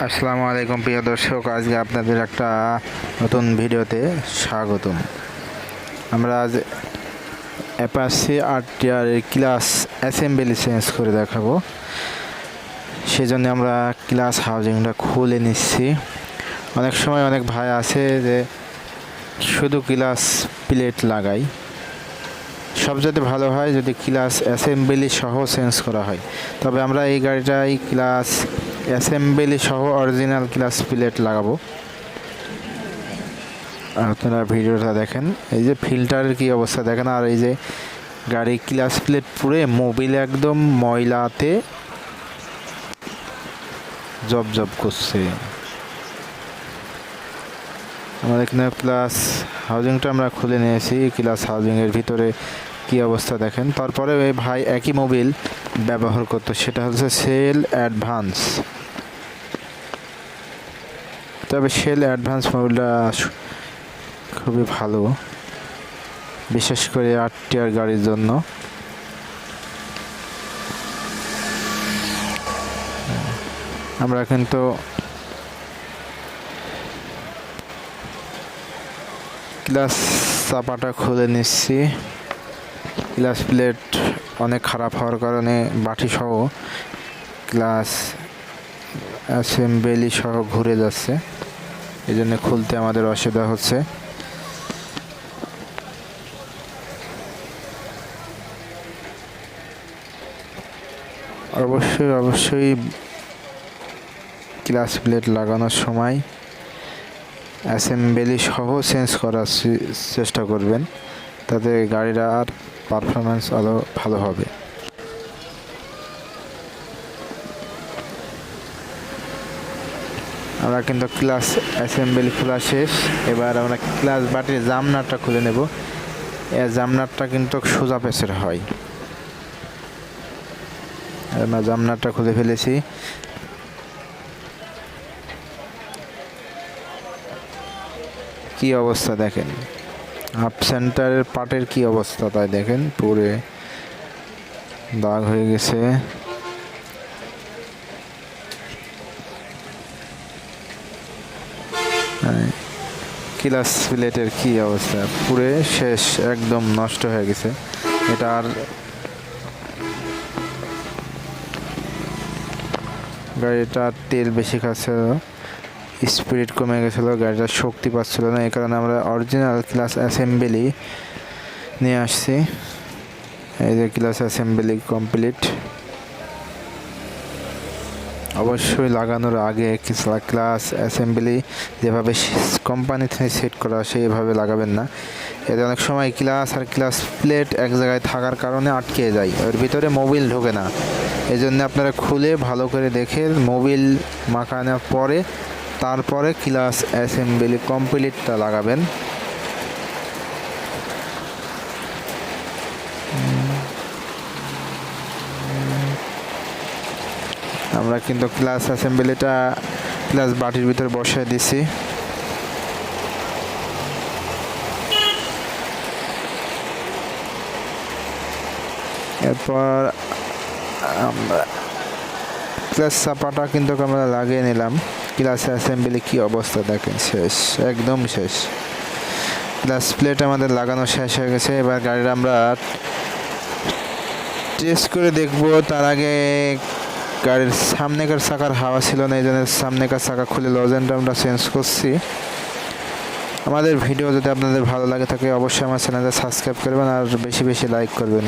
আসসালামু আলাইকুম প্রিয় দর্শক, আজকে আপনাদের একটা নতুন ভিডিওতে স্বাগতম। আমরা আজ Apache RTR class assembly change করে দেখাবো। সেজন্য আমরা ক্লাস হাউজিংটা খুলে নিচ্ছি। অনেক সময় অনেক ভাই আছে যে শুধু ক্লাস প্লেট লাগাই, সবচেয়ে ভালো হয় যদি ক্লাস অ্যাসেম্বলি সহ চেঞ্জ করা হয়। তবে আমরা এই গাড়িটাই ক্লাস অ্যাসেম্বলি সহ অরিজিনাল ক্লাস প্লেট লাগাবো। আপনারা ভিডিওটা দেখেন, এই যে ফিল্টারের কি অবস্থা দেখেন, আর এই যে গাড়ির ক্লাস প্লেট পুরে মোবিল একদম ময়লাতে জব জব করছে। আমাদের এখানে ক্লাস হাউজিংটা আমরা খুলে নিয়েছি। ক্লাস হাউজিংয়ের ভিতরে কি অবস্থা দেখেন। তারপরে ওই ভাই একই মোবিল ব্যবহার করতো, সেটা হচ্ছে সেল অ্যাডভান্স। তবে সেল অ্যাডভান্স মোবিলটা খুবই ভালো, বিশেষ করে আরটিআর গাড়ির জন্য। আমরা কিন্তু ক্লাস চাপাটা খুলে নিচ্ছি। ক্লাস প্লেট অনেক খারাপ হওয়ার কারণে বাটি সহ ক্লাস অ্যাসেম্বলি সহ ঘুরে যাচ্ছে, এই জন্য খুলতে আমাদের অসুবিধা হচ্ছে। অবশ্যই ক্লাস প্লেট লাগানোর সময় অ্যাসেম্বলি সহ চেঞ্জ করার চেষ্টা করবেন, তাতে গাড়ির আর পারফরমেন্স আরও ভালো হবে। আমরা কিন্তু ক্লাস অ্যাসেম্বলি খোলা শেষ। এবার আমরা ক্লাস বাটির জামনাটটা খুলে নেব। এই জামনাটটা কিন্তু সোজা পেঁচের হয়। আমরা জামনাটটা খুলে ফেলেছি। কি অবস্থা দেখেন, হাফ সেন্টারের পার্টের কি অবস্থা তাই দেখেন, পুরে দাগ হয়ে গেছে। ক্লাস প্লেটের কি অবস্থা, পুরে শেষ, একদম নষ্ট হয়ে গেছে। এটা আর গাড়িটার তেল বেশি খাচ্ছে, স্পিড কমে গেছিলো, গাড়িটার শক্তি পাচ্ছিল না। এই কারণে আমরা অরিজিনাল ক্লাস অ্যাসেম্বলি নিয়ে আসছি। এই যে ক্লাস অ্যাসেম্বলি কমপ্লিট। অবশ্যই লাগানোর আগে ক্লাস অ্যাসেম্বলি যেভাবে কোম্পানি থেকে সেট করা সেইভাবে লাগাবেন না। এতে অনেক সময় ক্লাস আর ক্লাস প্লেট এক জায়গায় থাকার কারণে আটকে যায়, এর ভিতরে মোবিল ঢোকে না। এই জন্য আপনারা খুলে ভালো করে দেখে মোবিল মাখানোর পরে তারপরে ক্লাস অ্যাসেম্বলি কমপ্লিটটা লাগাবেন। আমরা কিন্তু ক্লাস অ্যাসেম্বলিটা ক্লাস বাটির ভিতরে বসিয়ে দিছি। এরপর আমরা ক্লাস চাপাটা কিন্তু আমরা লাগিয়ে নিলাম। ক্লাস অ্যাসেম্বলি কি অবস্থা দেখেন, শেষ, একদম শেষ। ক্লাস প্লেট আমাদের লাগানো শেষ হয়ে গেছে। এবার গাড়িটা আমরা টেস্ট করে দেখব। তার আগে গাড়ির সামনেকার চাকার হাওয়া ছিল না, এই জন্য সামনেকার চাকা খুলে লজেনটা আমরা চেঞ্জ করছি। আমাদের ভিডিও যদি আপনাদের ভালো লাগে থাকে অবশ্যই আমার চ্যানেলটা সাবস্ক্রাইব করবেন আর বেশি বেশি লাইক করবেন।